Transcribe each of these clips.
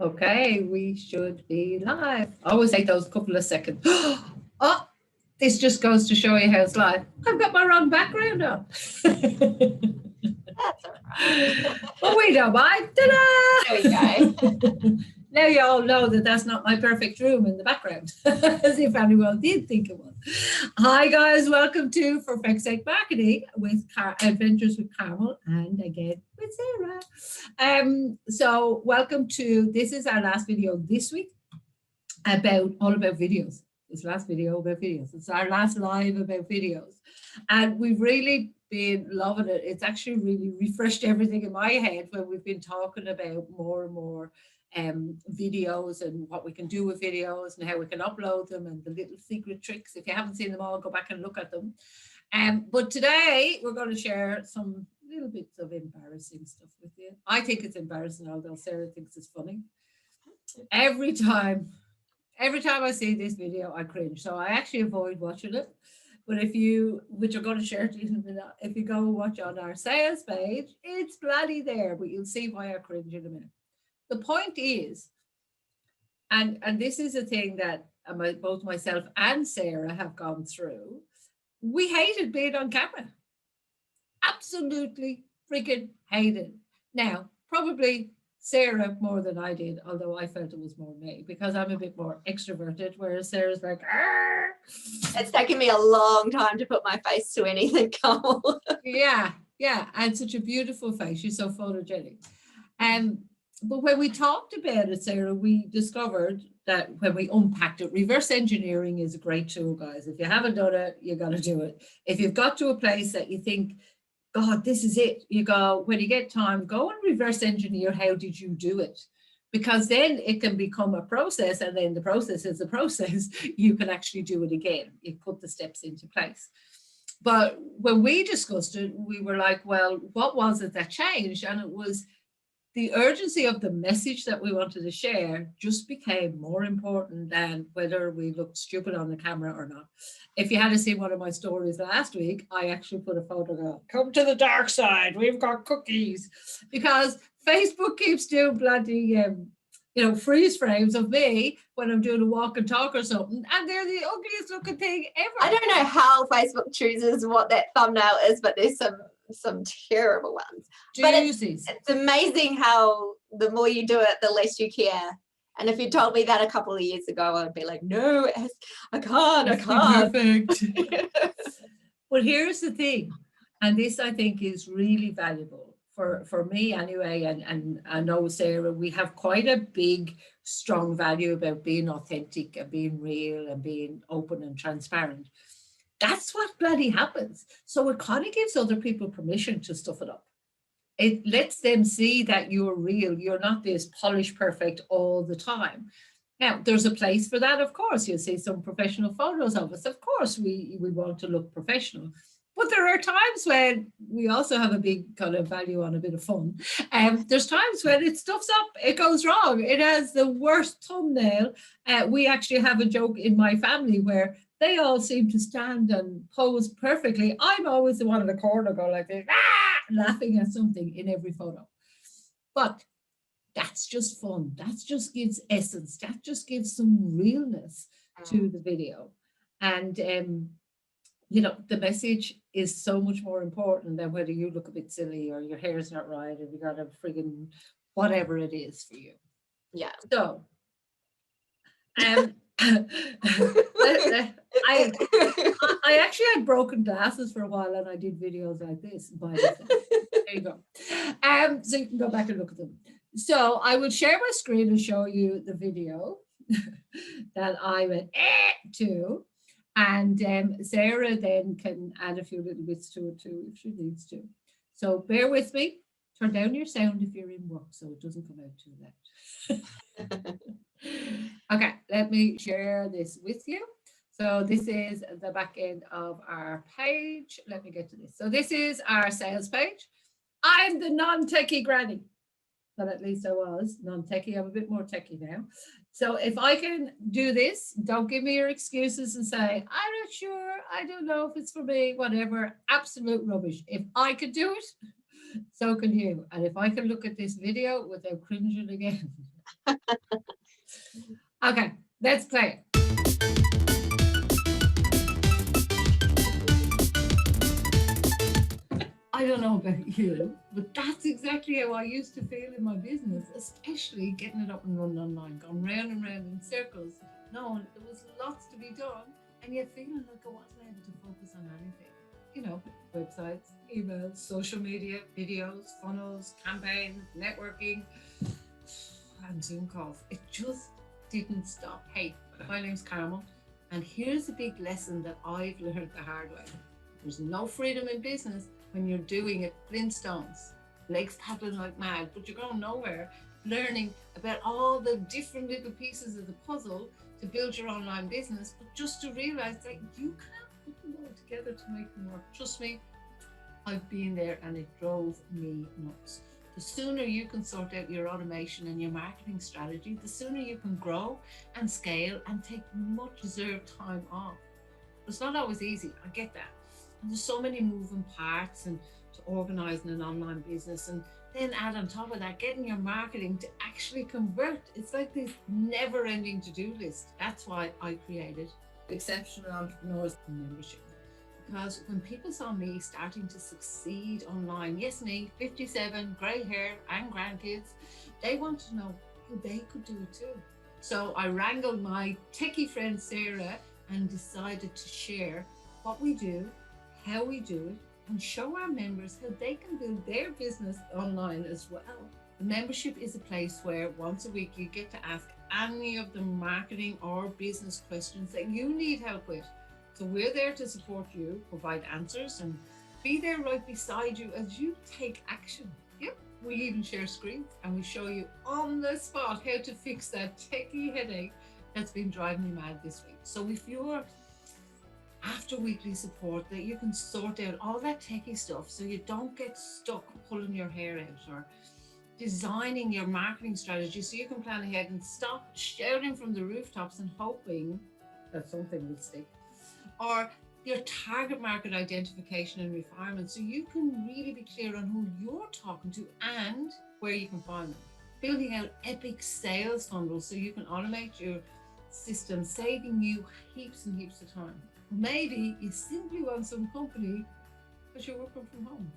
Okay, we should be live. I always take those couple of seconds. Oh, this just goes to show you how it's live. I've got my wrong background on. That's all right. But we don't mind. There we Ta-da! Now you all know that that's not my perfect room in the background, as if anyone did think it was. Hi guys, welcome to For Feck's Sake Marketing with Adventures with Carmel and again with Sarah. So welcome to, this is our last video this week all about videos. This last video about videos. It's our last live about videos. And we've really been loving it. It's actually really refreshed everything in my head when we've been talking about more and more videos and what we can do with videos and how we can upload them and the little secret tricks. If you haven't seen them all, go back and look at them. But today we're going to share some little bits of embarrassing stuff with you. I think it's embarrassing, although Sarah thinks it's funny. Every time I see this video, I cringe. So I actually avoid watching it. But which I'm going to share to you in a minute, if you go watch on our sales page, it's bloody there, but you'll see why I cringe in a minute. The point is, and this is a thing that both myself and Sarah have gone through, we hated being on camera. Absolutely freaking hated. Now, probably Sarah more than I did, although I felt it was more me because I'm a bit more extroverted, whereas Sarah's like, argh. It's taken me a long time to put my face to anything, Carmel. Yeah, and such a beautiful face. She's so photogenic. But when we talked about it, Sarah, we discovered that when we unpacked it, reverse engineering is a great tool, guys. If you haven't done it, you got to do it. If you've got to a place that you think, God, this is it, you go, when you get time, go and reverse engineer, how did you do it? Because then it can become a process, and then the process is a process. You can actually do it again. You put the steps into place. But when we discussed it, we were like, well, what was it that changed? And it was the urgency of the message that we wanted to share just became more important than whether we looked stupid on the camera or not. If you had seen one of my stories last week, I actually put a photo of, come to the dark side, we've got cookies, because Facebook keeps doing bloody, freeze frames of me when I'm doing a walk and talk or something, and they're the ugliest looking thing ever. I don't know how Facebook chooses what that thumbnail is, but there's some terrible ones. But it's amazing how the more you do it, the less you care. And if you told me that a couple of years ago, I'd be like, no, I can't. Perfect. But here's the thing, and this I think is really valuable for me anyway, and I know Sarah, we have quite a big, strong value about being authentic and being real and being open and transparent. That's what bloody happens. So it kind of gives other people permission to stuff it up. It lets them see that you're real. You're not this polished perfect all the time. Now, there's a place for that, of course. You'll see some professional photos of us. Of course, we want to look professional. But there are times when we also have a big kind of value on a bit of fun. There's times when it stuffs up, it goes wrong. It has the worst thumbnail. We actually have a joke in my family where they all seem to stand and pose perfectly. I'm always the one in the corner going like this, laughing at something in every photo. But that's just fun. That just gives essence. That just gives some realness to the video. And, the message is so much more important than whether you look a bit silly or your hair's not right or you got a friggin' whatever it is for you. Yeah. So, I actually had broken glasses for a while and I did videos like this by myself. There you go. So you can go back and look at them. So I will share my screen and show you the video that I went to. And Sarah then can add a few little bits to it too if she needs to. So bear with me. Turn down your sound if you're in work so it doesn't come out too loud. Okay, let me share this with you. So this is the back end of our page. Let me get to this. So this is our sales page. I'm the non-techie granny. But at least I was non-techie. I'm a bit more techie now. So if I can do this, don't give me your excuses and say, I'm not sure, I don't know if it's for me, whatever. Absolute rubbish. If I could do it, so can you. And if I can look at this video without cringing again, Okay, let's play it. I don't know about you, but that's exactly how I used to feel in my business, especially getting it up and running online, going round and round in circles, knowing there was lots to be done, and yet feeling like I wasn't able to focus on anything. You know, websites, emails, social media, videos, funnels, campaigns, networking, and Zoom calls. It just didn't stop. Hey, my name's Carmel, and here's a big lesson that I've learned the hard way. There's no freedom in business when you're doing it Flintstones, legs paddling like mad, but you're going nowhere, learning about all the different little pieces of the puzzle to build your online business, but just to realize that you can't put them all together to make them work. Trust me, I've been there and it drove me nuts. The sooner you can sort out your automation and your marketing strategy, the sooner you can grow and scale and take much deserved time off. It's not always easy, I get that. And there's so many moving parts and to organizing an online business, and then add on top of that, getting your marketing to actually convert. It's like this never ending to-do list. That's why I created Exceptional Entrepreneurs Membership. Because when people saw me starting to succeed online, yes, me, 57, grey hair and grandkids, they wanted to know how they could do it too. So I wrangled my techie friend Sarah and decided to share what we do, how we do it, and show our members how they can build their business online as well. The membership is a place where once a week you get to ask any of the marketing or business questions that you need help with. So we're there to support you, provide answers, and be there right beside you as you take action. Yep, we even share screens and we show you on the spot how to fix that techie headache that's been driving me mad this week. So if you're after weekly support, that you can sort out all that techie stuff so you don't get stuck pulling your hair out, or designing your marketing strategy so you can plan ahead and stop shouting from the rooftops and hoping that something will stick, or your target market identification and refinement so you can really be clear on who you're talking to and where you can find them. Building out epic sales funnels so you can automate your system, saving you heaps and heaps of time. Maybe you simply want some company because you're working from home.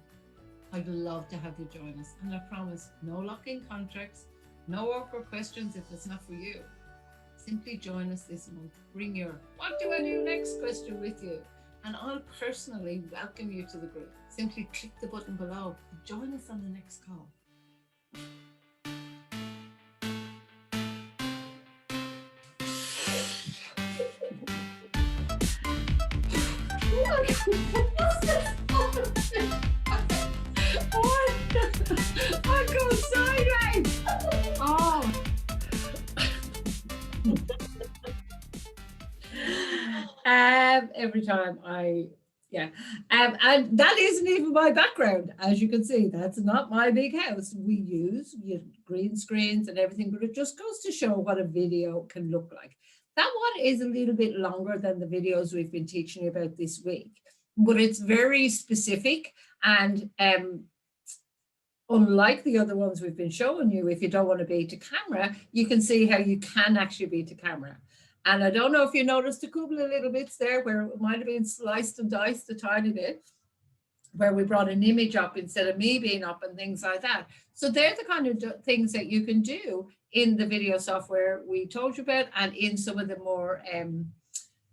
I'd love to have you join us, and I promise no lock-in contracts, no awkward questions if it's not for you. Simply join us this month. Bring your what do I do next question with you, and I'll personally welcome you to the group. Simply click the button below and join us on the next call. I go sideways. Oh. Every time and that isn't even my background. As you can see, that's not my big house. We use green screens and everything, but it just goes to show what a video can look like. That one is a little bit longer than the videos we've been teaching you about this week, but it's very specific, and unlike the other ones we've been showing you, if you don't want to be to camera, you can see how you can actually be to camera. And I don't know if you noticed a couple of little bits there where it might have been sliced and diced a tiny bit, where we brought an image up instead of me being up and things like that. So they're the kind of things that you can do in the video software we told you about, and in some of the more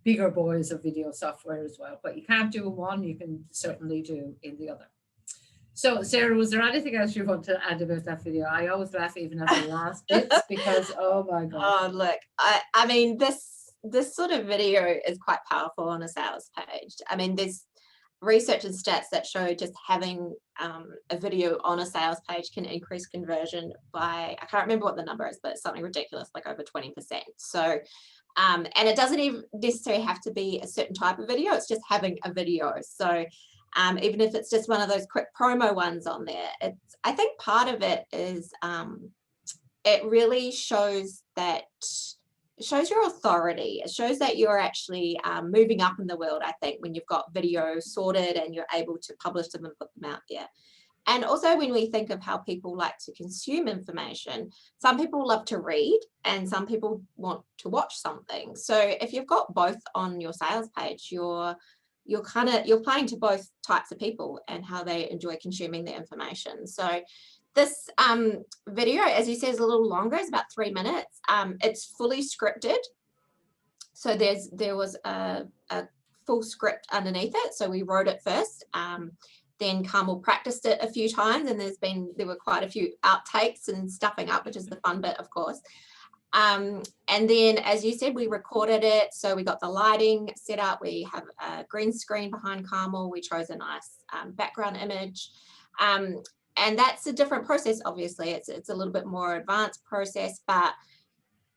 bigger boys of video software as well. But you can't do in one, you can certainly do in the other. So Sarah, was there anything else you want to add about that video? I always laugh even at the last bits because, oh my God. Oh, look, I mean, this sort of video is quite powerful on a sales page. I mean, there's research and stats that show just having a video on a sales page can increase conversion by, I can't remember what the number is, but it's something ridiculous, like over 20%. So, and it doesn't even necessarily have to be a certain type of video, it's just having a video. So even if it's just one of those quick promo ones on there, I think part of it is it really shows your authority. It shows that you're actually moving up in the world, I think, when you've got video sorted and you're able to publish them and put them out there. And also when we think of how people like to consume information, some people love to read and some people want to watch something. So if you've got both on your sales page, you're playing to both types of people and how they enjoy consuming the information. So this video, as you said, is a little longer. It's about 3 minutes. It's fully scripted. So there was a full script underneath it. So we wrote it first. Then Carmel practiced it a few times, and there were quite a few outtakes and stuffing up, which is the fun bit, of course. And then, as you said, we recorded it. So we got the lighting set up. We have a green screen behind Carmel. We chose a nice background image. And that's a different process, obviously. It's a little bit more advanced process, but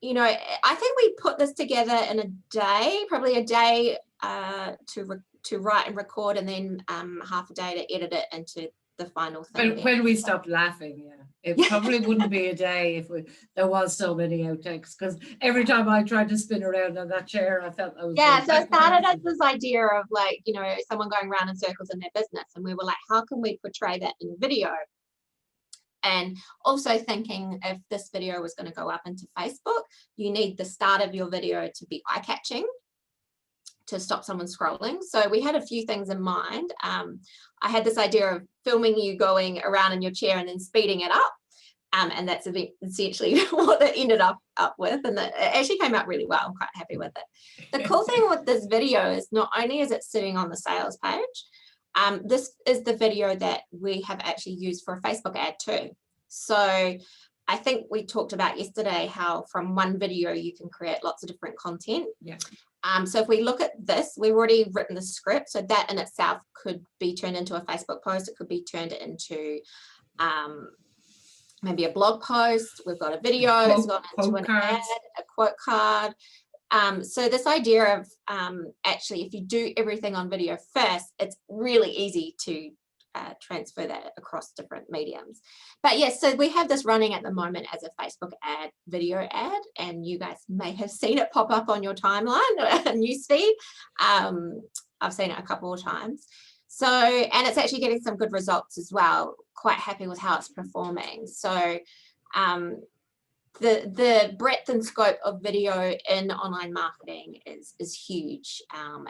you know, I think we put this together in a day, probably a day to write and record, and then half a day to edit it into the final thing. When we stopped laughing, yeah. It probably wouldn't be a day if there was so many outtakes, because every time I tried to spin around on that chair, I felt I was. Yeah, so it started as this idea of like, you know, someone going around in circles in their business, and we were like, how can we portray that in video? And also thinking if this video was going to go up into Facebook, you need the start of your video to be eye-catching to stop someone scrolling. So we had a few things in mind. I had this idea of filming you going around in your chair and then speeding it up. And that's essentially what it ended up with. And it actually came out really well. I'm quite happy with it. The cool thing with this video is not only is it sitting on the sales page, this is the video that we have actually used for a Facebook ad too. So I think we talked about yesterday how from one video you can create lots of different content. Yeah. So if we look at this, we've already written the script. So that in itself could be turned into a Facebook post. It could be turned into maybe a blog post. We've got a video, it's gone into an ad, a quote card. So this idea of actually, if you do everything on video first, it's really easy to transfer that across different mediums. But yes, so we have this running at the moment as a Facebook ad, video ad, and you guys may have seen it pop up on your timeline, newsfeed. I've seen it a couple of times. So, and it's actually getting some good results as well. Quite happy with how it's performing. So the breadth and scope of video in online marketing is huge,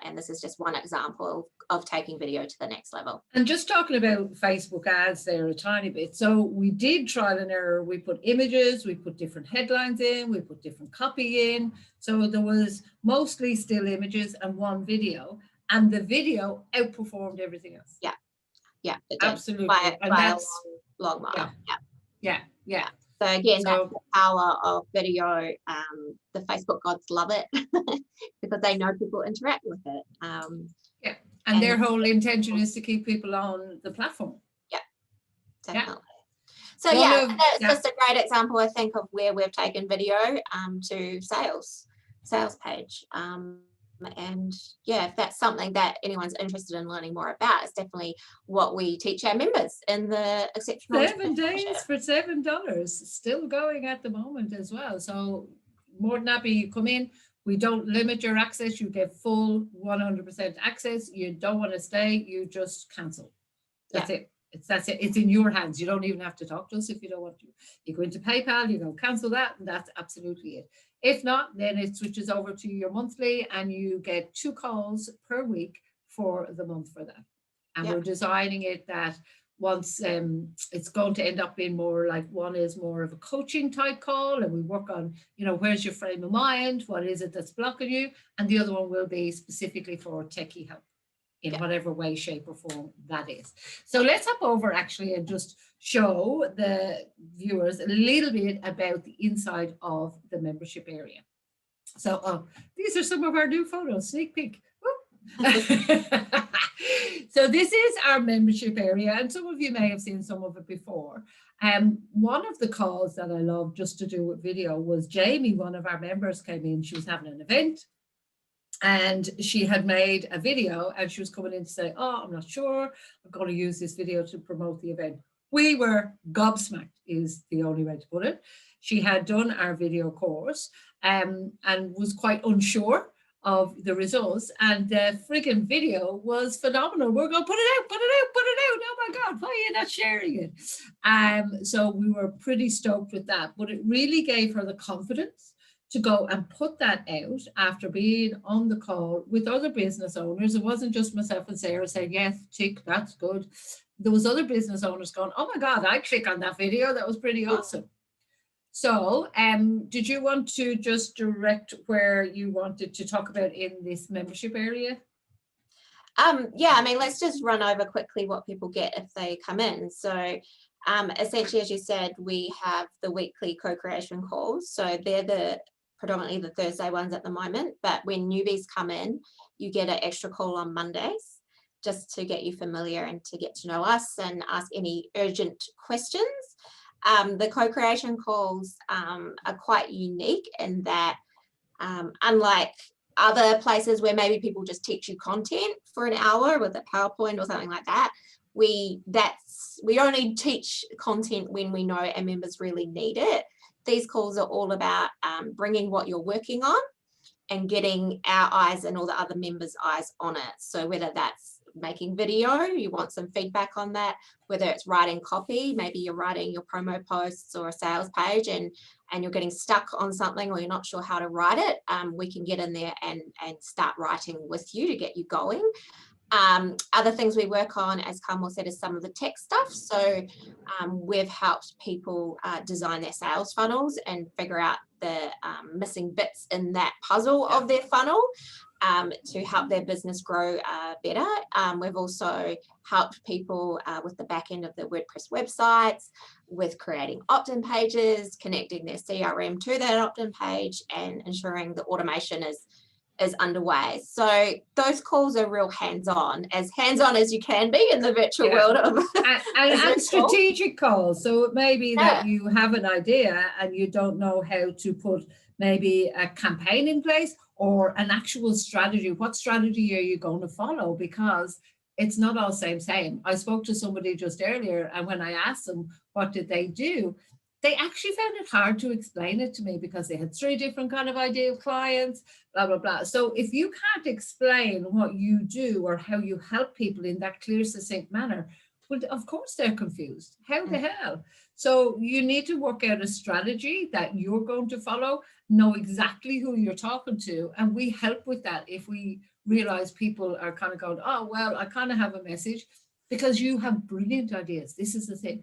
and this is just one example of taking video to the next level. And just talking about Facebook ads there a tiny bit, so we did trial and error. We put images, we put different headlines in, we put different copy in, so there was mostly still images and one video, and the video outperformed everything else. Yeah, absolutely. By a long mile. Yeah. So again, that's the power of video. The Facebook gods love it because they know people interact with it. And their whole intention is to keep people on the platform. Yeah, definitely. Yeah. So that's just a great example, I think, of where we've taken video to sales page. And yeah, if that's something that anyone's interested in learning more about, it's definitely what we teach our members in the Exceptional 7 days for $7, still going at the moment as well. So more than happy, you come in, we don't limit your access, you get full 100% access. You don't want to stay, you just cancel. That's it. That's it. It's in your hands. You don't even have to talk to us if you don't want to. You go into PayPal, you go cancel that, and that's absolutely it. If not, then it switches over to your monthly, and you get 2 calls per week for the month for that. And we're designing it that once it's going to end up being more like, one is more of a coaching type call, and we work on, you know, where's your frame of mind, what is it that's blocking you, and the other one will be specifically for techie help in whatever way, shape or form that is. So let's hop over actually and just show the viewers a little bit about the inside of the membership area. So these are some of our new photos, sneak peek. So this is our membership area, and some of you may have seen some of it before. One of the calls that I love just to do with video was Jamie, one of our members, came in. She was having an event, and she had made a video, and she was coming in to say, oh, I'm not sure, I'm going to use this video to promote the event. We were gobsmacked, is the only way to put it. She had done our video course and was quite unsure of the results, and the friggin' video was phenomenal. We're going, put it out, put it out, put it out. Oh my God, why are you not sharing it? So we were pretty stoked with that, but it really gave her the confidence to go and put that out after being on the call with other business owners. It wasn't just myself and Sarah saying, yes, tick, that's good. There was other business owners going, oh my God, I click on that video. That was pretty awesome. So did you want to just direct where you wanted to talk about in this membership area? Yeah, I mean, let's just run over quickly what people get if they come in. So essentially, as you said, we have the weekly co-creation calls. So they're predominantly the Thursday ones at the moment. But when newbies come in, you get an extra call on Mondays just to get you familiar and to get to know us and ask any urgent questions. The co-creation calls are quite unique in that unlike other places where maybe people just teach you content for an hour with a PowerPoint or something like that, we only teach content when we know our members really need it. These calls are all about bringing what you're working on and getting our eyes and all the other members' eyes on it. So whether that's making video, you want some feedback on that, whether it's writing copy, maybe you're writing your promo posts or a sales page and you're getting stuck on something or you're not sure how to write it, we can get in there and start writing with you to get you going. Other things we work on, as Carmel said, is some of the tech stuff. So we've helped people design their sales funnels and figure out the missing bits in that puzzle of their funnel to help their business grow better. We've also helped people with the back end of their WordPress websites, with creating opt-in pages, connecting their CRM to that opt-in page, and ensuring the automation is underway. So those calls are real hands-on as you can be in the virtual world of and strategic calls. So it may be that you have an idea and you don't know how to put maybe a campaign in place or an actual strategy. What strategy are you going to follow? Because it's not all same. I spoke to somebody just earlier, and when I asked them what did they do, they actually found it hard to explain it to me because they had 3 different kind of ideal clients, blah, blah, blah. So if you can't explain what you do or how you help people in that clear, succinct manner, well, of course they're confused. How the hell? So you need to work out a strategy that you're going to follow, know exactly who you're talking to. And we help with that if we realize people are kind of going, oh, well, I kind of have a message, because you have brilliant ideas. This is the thing.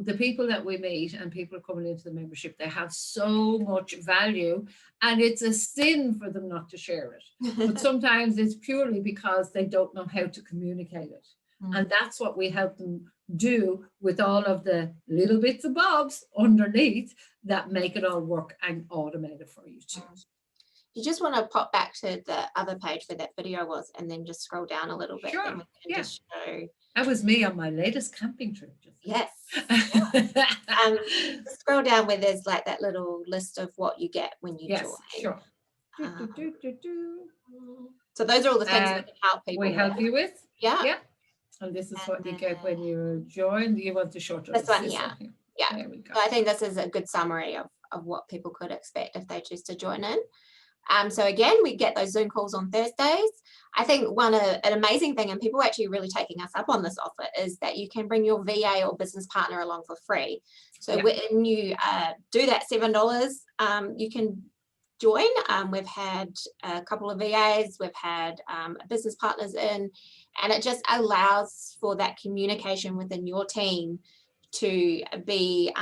The people that we meet and people coming into the membership, they have so much value, and it's a sin for them not to share it. But sometimes it's purely because they don't know how to communicate it. And that's what we help them do with all of the little bits and bobs underneath that make it all work and automate it for you too. You just want to pop back to the other page where that video was and then just scroll down a little bit. Sure. And we can just show. That was me on my latest camping trip. Yes. Scroll down where there's like that little list of what you get when you join. Sure. So those are all the things we can help people we help you with. Yeah. And this is what you get when you join. You want to short this one, yeah. There we go. So I think this is a good summary of what people could expect if they choose to join in. So again, we get those Zoom calls on Thursdays. I think an amazing thing, and people are actually really taking us up on this offer, is that you can bring your VA or business partner along for free. So when you do that $7, you can join. We've had a couple of VAs, we've had business partners in, and it just allows for that communication within your team to be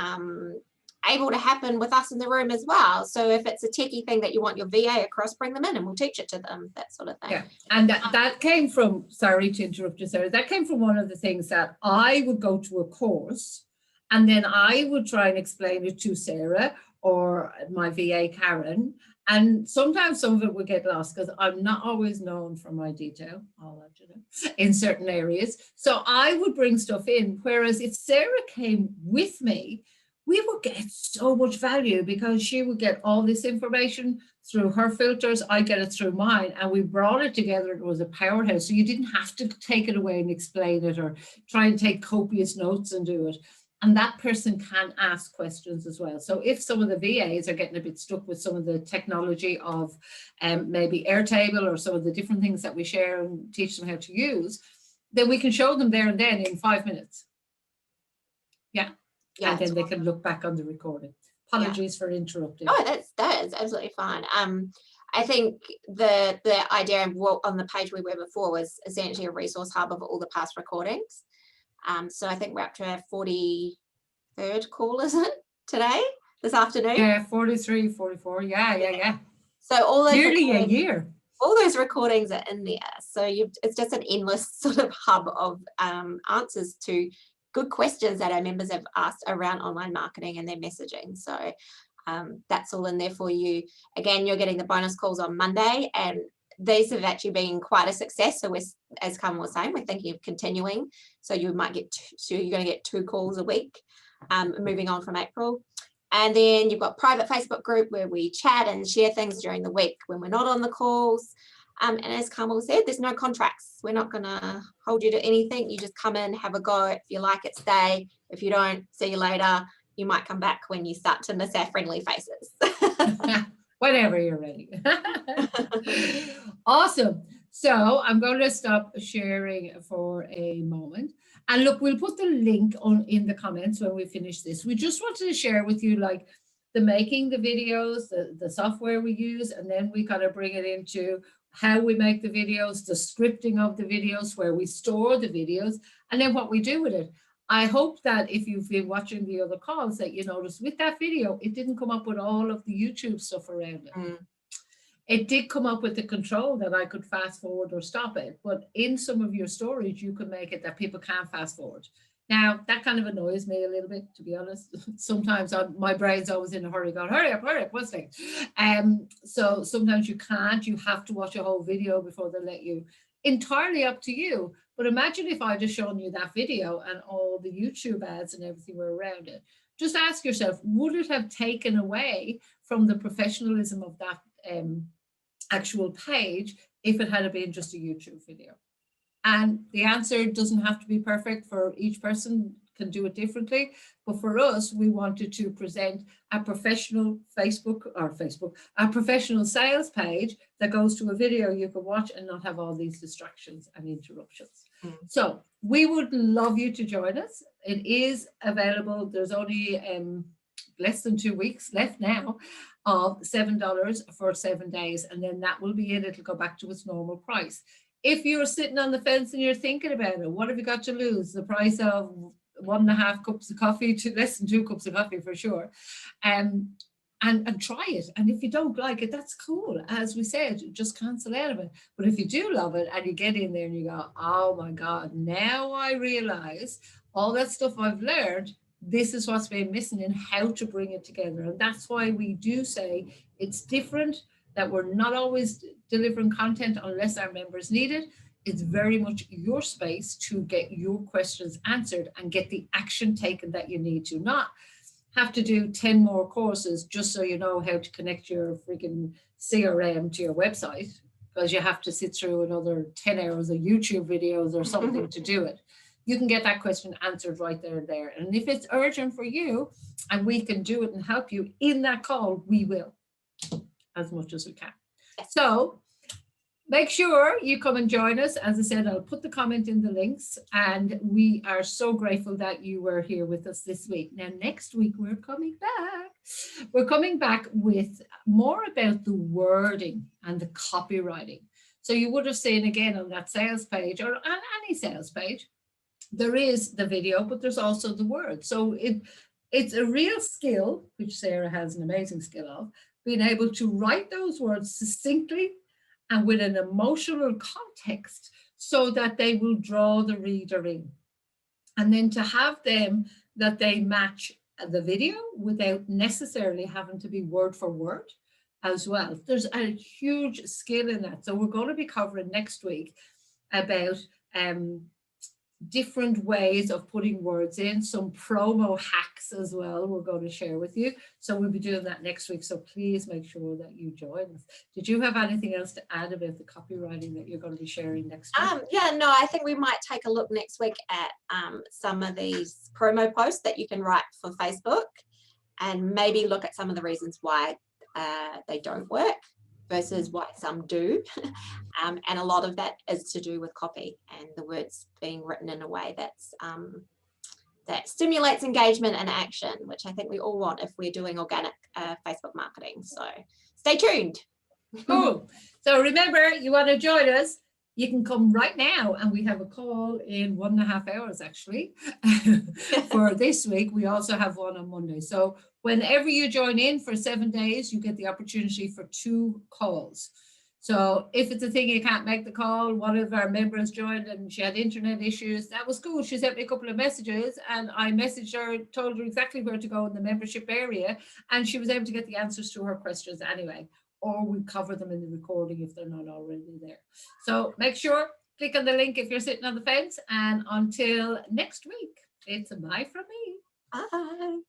able to happen with us in the room as well. So if it's a techie thing that you want your VA across, bring them in and we'll teach it to them, that sort of thing. Yeah, and that came from, sorry to interrupt you, Sarah, that came from one of the things that I would go to a course and then I would try and explain it to Sarah or my VA, Karen, and sometimes some of it would get lost because I'm not always known for my detail, in certain areas. So I would bring stuff in, whereas if Sarah came with me, we would get so much value because she would get all this information through her filters. I get it through mine, and we brought it together. It was a powerhouse. So you didn't have to take it away and explain it or try and take copious notes and do it. And that person can ask questions as well. So if some of the VAs are getting a bit stuck with some of the technology of maybe Airtable or some of the different things that we share and teach them how to use, then we can show them there and then in 5 minutes. Yeah. And then they can look back on the recording. Apologies for interrupting. Oh, that is absolutely fine. I think the idea on the page we were before was essentially a resource hub of all the past recordings. So I think we're up to our 43rd call, is it, this afternoon? Yeah, 43, 44. Yeah. So all those nearly a year. All those recordings are in there. So it's just an endless sort of hub of answers to good questions that our members have asked around online marketing and their messaging. So that's all in there for you. Again, you're getting the bonus calls on Monday, and these have actually been quite a success. So as Carmen was saying, we're thinking of continuing. So you might get you're going to get 2 calls a week moving on from April. And then you've got private Facebook group where we chat and share things during the week when we're not on the calls. And as Carmel said, there's no contracts. We're not going to hold you to anything. You just come in, have a go. If you like it, stay. If you don't, see you later. You might come back when you start to miss our friendly faces. Whenever you're ready. Awesome. So I'm going to stop sharing for a moment. And look, we'll put the link in the comments when we finish this. We just wanted to share with you like the making the videos, the software we use, and then we kind of bring it into how we make the videos, the scripting of the videos, where we store the videos, and then what we do with it. I hope that if you've been watching the other calls that you notice with that video, it didn't come up with all of the YouTube stuff around it. It did come up with the control that I could fast forward or stop it. But in some of your storage, you can make it that people can't fast forward. Now, that kind of annoys me a little bit, to be honest. Sometimes my brain's always in a hurry going, hurry up, what's next? So sometimes you can't. You have to watch a whole video before they let you. Entirely up to you. But imagine if I just shown you that video and all the YouTube ads and everything were around it. Just ask yourself, would it have taken away from the professionalism of that actual page if it had been just a YouTube video? And the answer doesn't have to be perfect. For each person can do it differently. But for us, we wanted to present a professional a professional sales page that goes to a video you can watch and not have all these distractions and interruptions. So we would love you to join us. It is available. There's only less than 2 weeks left now of $7 for 7 days. And then that will be it. It'll go back to its normal price. If you're sitting on the fence and you're thinking about it, what have you got to lose? The price of 1.5 cups of coffee to less than 2 cups of coffee for sure. And try it. And if you don't like it, that's cool. As we said, just cancel out of it. But if you do love it and you get in there and you go, oh my God, now I realize all that stuff I've learned, this is what's been missing and how to bring it together. And that's why we do say it's different, that we're not always delivering content unless our members need it. It's very much your space to get your questions answered and get the action taken that you need to, not have to do 10 more courses just so you know how to connect your freaking CRM to your website, because you have to sit through another 10 hours of YouTube videos or something to do it. You can get that question answered right there and there. And if it's urgent for you and we can do it and help you in that call, we will, as much as we can. So make sure you come and join us. As I said, I'll put the comment in the links, and we are so grateful that you were here with us this week. Now, next week, we're coming back. We're coming back with more about the wording and the copywriting. So you would have seen again on that sales page or on any sales page, there is the video, but there's also the word. So it's a real skill, which Sarah has an amazing skill of, being able to write those words succinctly and with an emotional context so that they will draw the reader in. And then to have them that they match the video without necessarily having to be word for word as well. There's a huge skill in that. So we're going to be covering next week about different ways of putting words in, some promo hacks as well we're going to share with you. So we'll be doing that next week. So please make sure that you join us. Did you have anything else to add about the copywriting that you're going to be sharing next week? Yeah, no, I think we might take a look next week at some of these promo posts that you can write for Facebook, and maybe look at some of the reasons why they don't work versus why some do. And a lot of that is to do with copy and the words being written in a way that's that stimulates engagement and action, which I think we all want if we're doing organic Facebook marketing. So stay tuned. Cool. So remember, you want to join us, you can come right now, and we have a call in 1.5 hours actually for this week. We also have one on Monday. So whenever you join in for 7 days, you get the opportunity for 2 calls. So if it's a thing you can't make the call, one of our members joined and she had internet issues. That was cool. She sent me a couple of messages and I messaged her, told her exactly where to go in the membership area, and she was able to get the answers to her questions anyway. Or we cover them in the recording if they're not already there. So make sure, click on the link if you're sitting on the fence. And until next week, it's a bye from me. Bye.